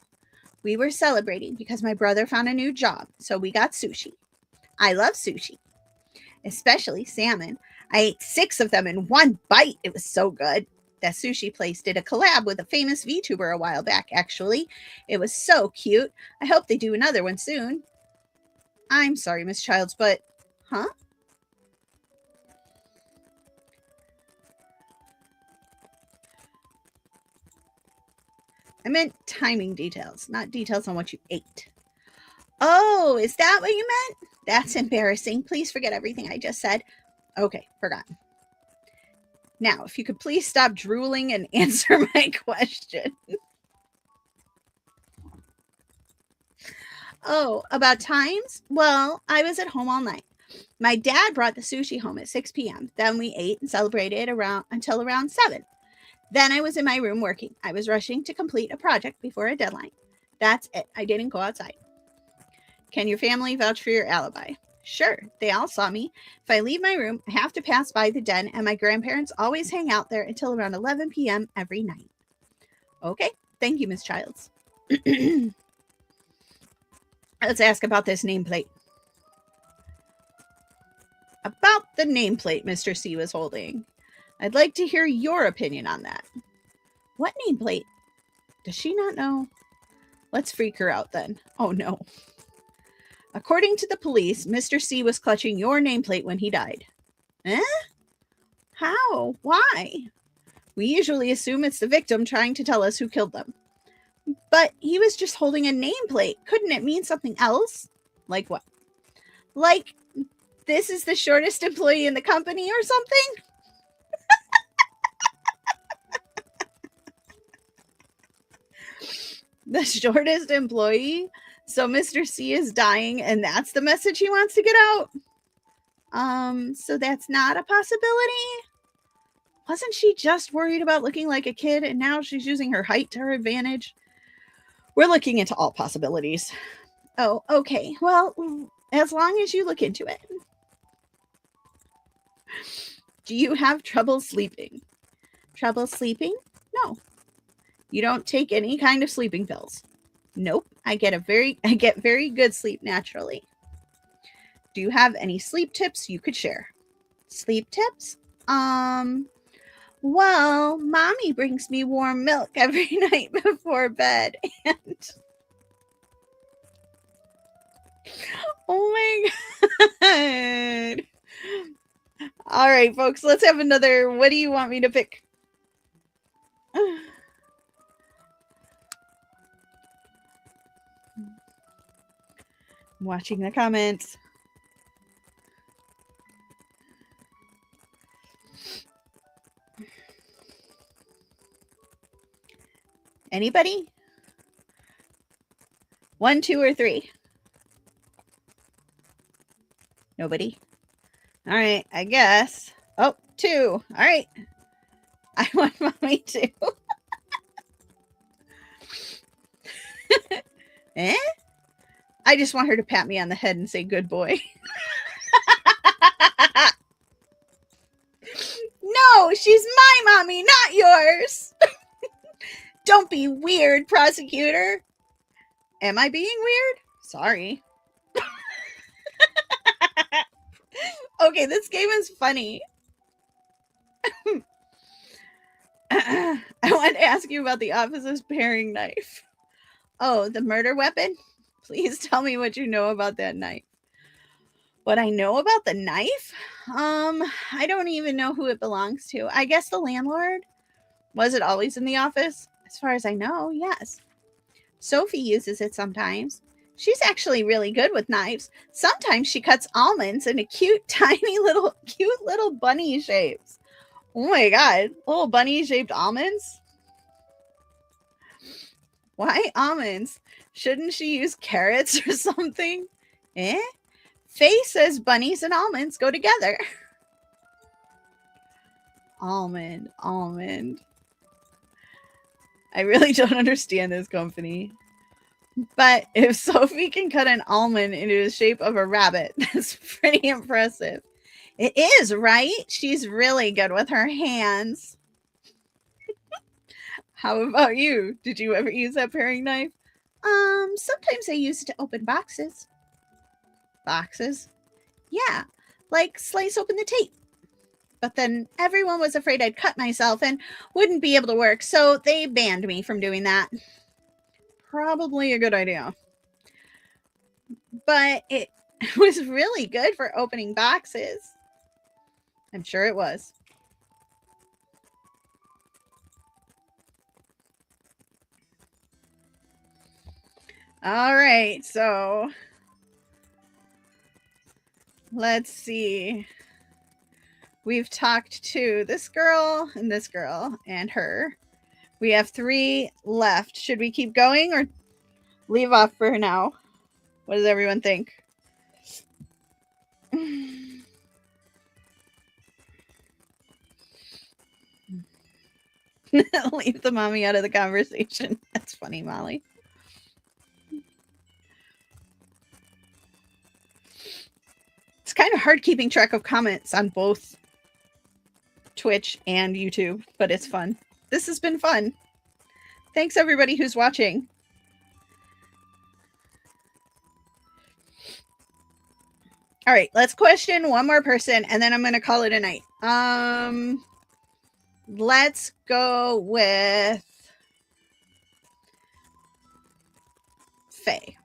We were celebrating because my brother found a new job, so we got sushi. I love sushi, especially salmon. I ate 6 of them in one bite. It was so good. That sushi place did a collab with a famous VTuber a while back, actually. It was so cute. I hope they do another one soon. I'm sorry, Miss Childs, but... Huh? I meant timing details, not details on what you ate. Oh, is that what you meant? That's embarrassing. Please forget everything I just said. Okay, forgotten. Now, if you could please stop drooling and answer my question. Oh, about times? Well, I was at home all night. My dad brought the sushi home at 6 p.m. Then we ate and celebrated until around 7. Then I was in my room working. I was rushing to complete a project before a deadline. That's it. I didn't go outside. Can your family vouch for your alibi? Sure, they all saw me. If I leave my room, I have to pass by the den, and my grandparents always hang out there until around 11 p.m. every night. Okay, thank you, Miss Childs. Let's ask about this nameplate. About the nameplate Mr. C was holding. I'd like to hear your opinion on that. What nameplate? Does she not know? Let's freak her out then. Oh no. According to the police, Mr. C was clutching your nameplate when he died. Eh? How? Why? We usually assume it's the victim trying to tell us who killed them. But he was just holding a nameplate. Couldn't it mean something else? Like what? Like, this is the shortest employee in the company or something? The shortest employee? So Mr. C is dying and that's the message he wants to get out? So that's not a possibility? Wasn't she just worried about looking like a kid and now she's using her height to her advantage? We're looking into all possibilities. Oh, okay. Well, as long as you look into it. Do you have trouble sleeping? Trouble sleeping? No. You don't take any kind of sleeping pills? Nope. I get very good sleep naturally. Do you have any sleep tips you could share? Sleep tips? Well, mommy brings me warm milk every night before bed and oh my god. All right, folks, let's have another. What do you want me to pick? Watching the comments. Anybody? 1, 2, or 3? Nobody? All right, I guess. Oh, 2. All right. I want mommy too. Eh? I just want her to pat me on the head and say, good boy. No, she's my mommy, not yours. Don't be weird, prosecutor. Am I being weird? Sorry. Okay, this game is funny. I want to ask you about the officer's paring knife. Oh, the murder weapon? Please tell me what you know about that knife. What I know about the knife? I don't even know who it belongs to. I guess the landlord. Was it always in the office? As far as I know, yes. Sophie uses it sometimes. She's actually really good with knives. Sometimes she cuts almonds into cute little bunny shapes. Oh my god, little bunny shaped almonds? Why almonds? Shouldn't she use carrots or something? Eh? Faye says bunnies and almonds go together. Almond. I really don't understand this company. But if Sophie can cut an almond into the shape of a rabbit, that's pretty impressive. It is, right? She's really good with her hands. How about you? Did you ever use that paring knife? Sometimes I use it to open boxes. Boxes? Yeah, like slice open the tape. But then everyone was afraid I'd cut myself and wouldn't be able to work, so they banned me from doing that. Probably a good idea. But it was really good for opening boxes. I'm sure it was. All right, so let's see. We've talked to this girl and her. We have 3 left. Should we keep going or leave off for now? What does everyone think? Leave the mommy out of the conversation. That's funny, Molly. It's kind of hard keeping track of comments on both Twitch and YouTube, but it's fun. This has been fun. Thanks everybody who's watching. All right, let's question one more person and then I'm going to call it a night. Let's go with Faye.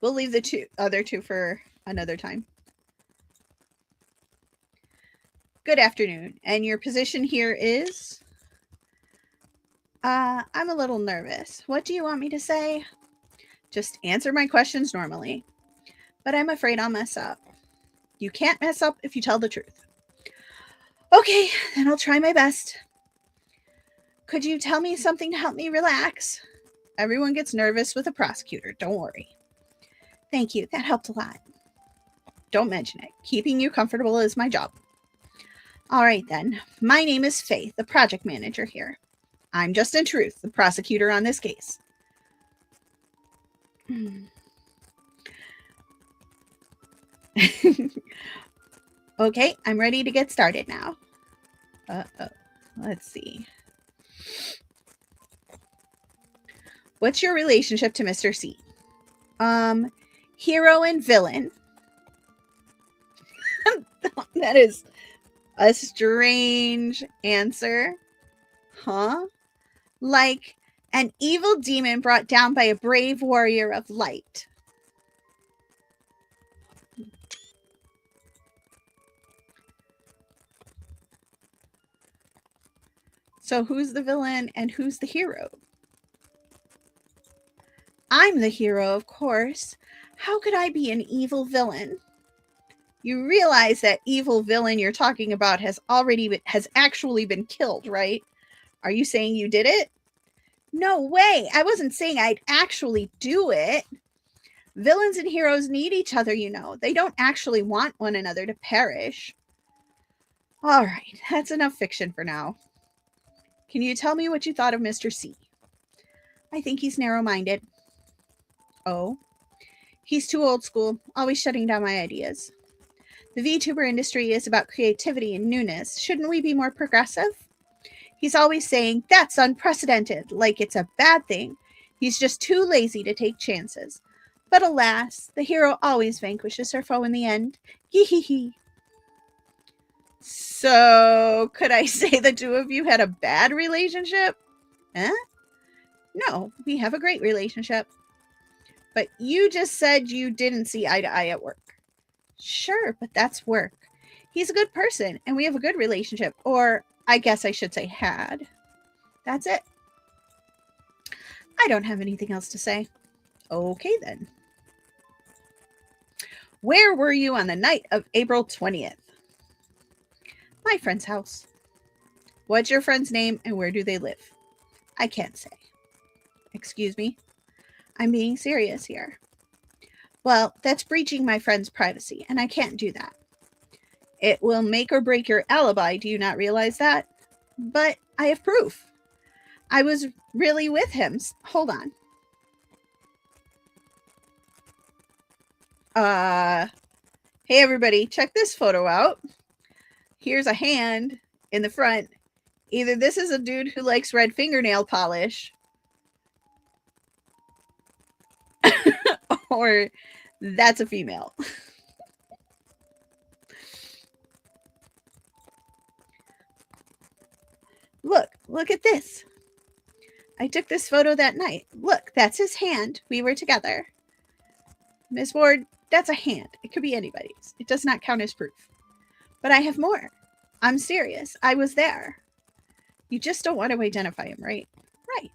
We'll leave the other two for another time. Good afternoon. And your position here is? I'm a little nervous. What do you want me to say? Just answer my questions normally. But I'm afraid I'll mess up. You can't mess up if you tell the truth. Okay, then I'll try my best. Could you tell me something to help me relax? Everyone gets nervous with a prosecutor. Don't worry. Thank you. That helped a lot. Don't mention it. Keeping you comfortable is my job. All right, then. My name is Faith, the project manager here. I'm Justin Truth, the prosecutor on this case. Okay, I'm ready to get started now. Let's see. What's your relationship to Mr. C? Hero and villain. That is a strange answer. Huh? Like an evil demon brought down by a brave warrior of light. So who's the villain and who's the hero? I'm the hero, of course. How could I be an evil villain? You realize that evil villain you're talking about has actually been killed, right? Are you saying you did it? No way. I wasn't saying I'd actually do it. Villains and heroes need each other, you know. They don't actually want one another to perish. All right, that's enough fiction for now. Can you tell me what you thought of Mr. C? I think he's narrow-minded. Oh? He's too old school, always shutting down my ideas. The VTuber industry is about creativity and newness. Shouldn't we be more progressive? He's always saying, that's unprecedented, like it's a bad thing. He's just too lazy to take chances. But alas, the hero always vanquishes her foe in the end. Yee-hee-hee. So, could I say the two of you had a bad relationship? Eh? No, we have a great relationship. But you just said you didn't see eye to eye at work. Sure, but that's work. He's a good person, and we have a good relationship. Or, I guess I should say had. That's it. I don't have anything else to say. Okay, then. Where were you on the night of April 20th? My friend's house. What's your friend's name and where do they live? I can't say. Excuse me? I'm being serious here. Well, that's breaching my friend's privacy, and I can't do that. It will make or break your alibi, do you not realize that? But I have proof. I was really with him. Hold on. Hey everybody, check this photo out. Here's a hand in the front. Either this is a dude who likes red fingernail polish, or that's a female. Look at this. I took this photo that night. Look, that's his hand. We were together. Ms. Ward, that's a hand. It could be anybody's. It does not count as proof. But I have more. I'm serious. I was there. You just don't want to identify him, right? Right.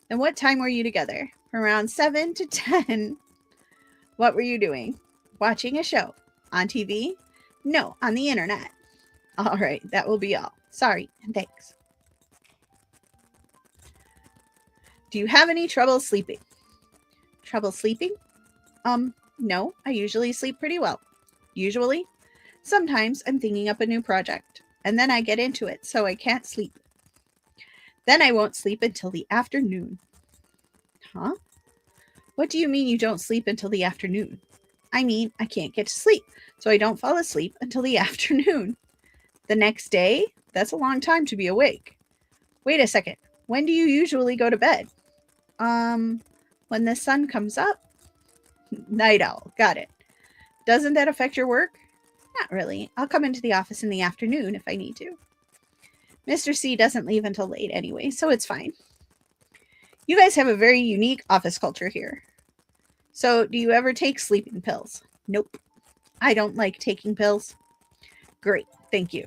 Then what time were you together? Around 7 to 10. What were you doing? Watching a show. On TV? No, on the internet. All right, that will be all. Sorry, and thanks. Do you have any trouble sleeping? Trouble sleeping? No, I usually sleep pretty well. Usually? Sometimes I'm thinking up a new project, and then I get into it, so I can't sleep. Then I won't sleep until the afternoon. Huh? What do you mean you don't sleep until the afternoon? I mean, I can't get to sleep, so I don't fall asleep until the afternoon. The next day? That's a long time to be awake. Wait a second. When do you usually go to bed? When the sun comes up? Night owl. Got it. Doesn't that affect your work? Not really. I'll come into the office in the afternoon if I need to. Mr. C doesn't leave until late anyway, so it's fine. You guys have a very unique office culture here. So, do you ever take sleeping pills? Nope. I don't like taking pills. Great. Thank you.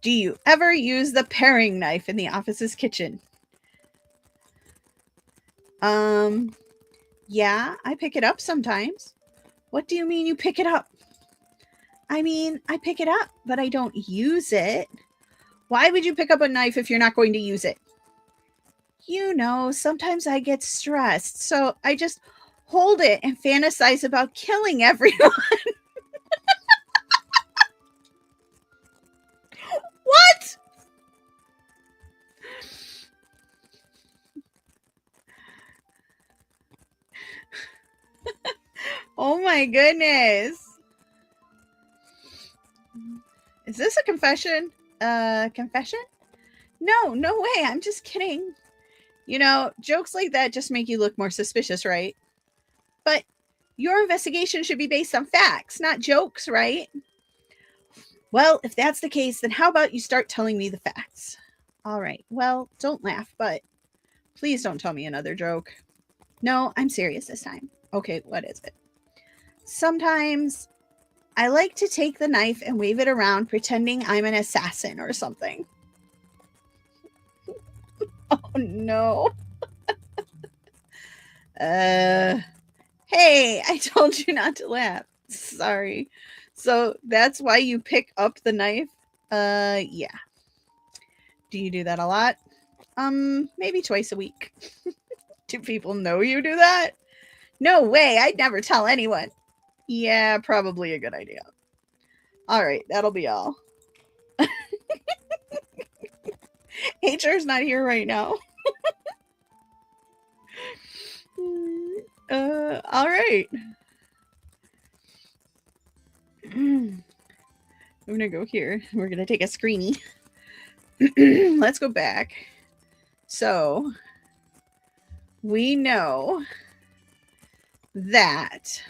Do you ever use the paring knife in the office's kitchen? Yeah, I pick it up sometimes. What do you mean you pick it up? I mean, I pick it up, but I don't use it. Why would you pick up a knife if you're not going to use it? You know, sometimes I get stressed, so I just hold it and fantasize about killing everyone. What? Oh my goodness. Is this a confession? Confession? No way. I'm just kidding. You know, jokes like that just make you look more suspicious, right? But your investigation should be based on facts, not jokes, right? Well, if that's the case, then how about you start telling me the facts? All right. Well, don't laugh, but please don't tell me another joke. No, I'm serious this time. Okay, what is it? Sometimes I like to take the knife and wave it around pretending I'm an assassin or something. Oh no. Hey, I told you not to laugh. Sorry. So that's why you pick up the knife? Yeah. Do you do that a lot? Maybe twice a week. Do people know you do that? No way. I'd never tell anyone. Yeah, probably a good idea. All right, that'll be all. HR's not here right now. All right. I'm gonna go here. We're gonna take a screeny. Let's go back. So we know that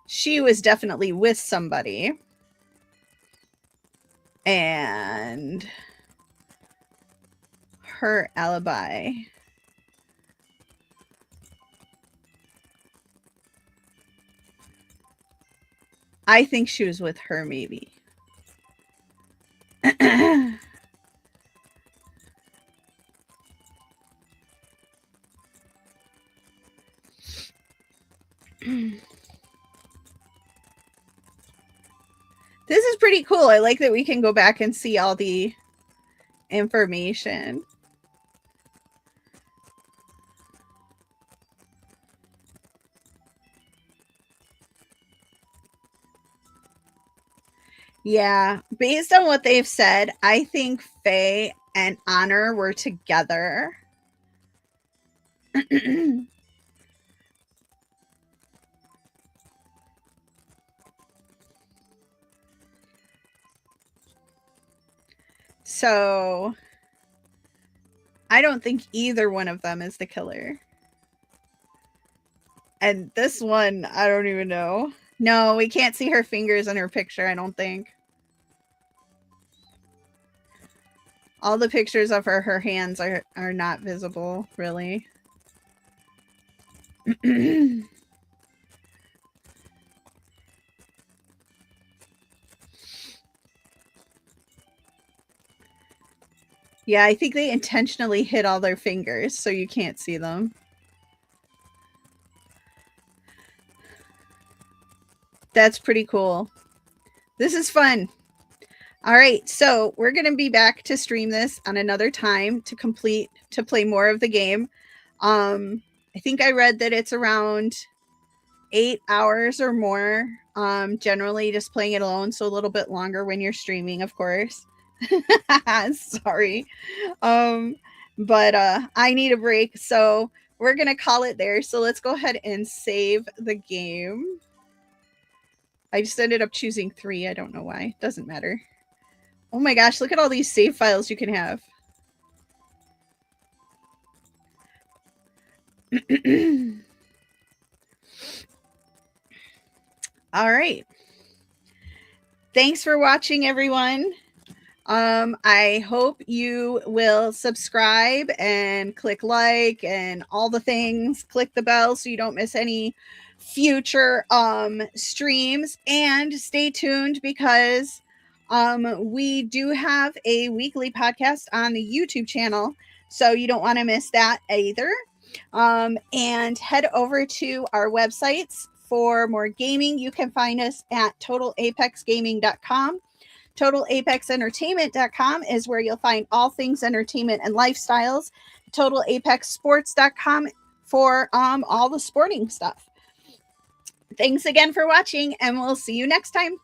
she was definitely with somebody. And her alibi. I think she was with her, maybe. This is pretty cool. I like that we can go back and see all the information. Yeah, based on what they've said, I think Faye and Honor were together. So I don't think either one of them is the killer. And this one, I don't even know. No, we can't see her fingers in her picture, I don't think. All the pictures of her hands are not visible, really. Yeah, I think they intentionally hid all their fingers so you can't see them. That's pretty cool. This is fun. All right, so we're going to be back to stream this on another time to play more of the game. I think I read that it's around 8 hours or more. Generally just playing it alone, so a little bit longer when you're streaming, of course. Sorry. But I need a break, so we're going to call it there. So let's go ahead and save the game. I just ended up choosing 3. I don't know why. Doesn't matter. Oh my gosh, look at all these save files you can have. All right. Thanks for watching, everyone. I hope you will subscribe and click like and all the things. Click the bell so you don't miss any future streams, and stay tuned because we do have a weekly podcast on the YouTube channel, so you don't want to miss that either. And head over to our websites for more gaming. You can find us at totalapexgaming.com. TotalApexEntertainment.com is where you'll find all things entertainment and lifestyles. TotalApexSports.com for all the sporting stuff. Thanks again for watching, and we'll see you next time.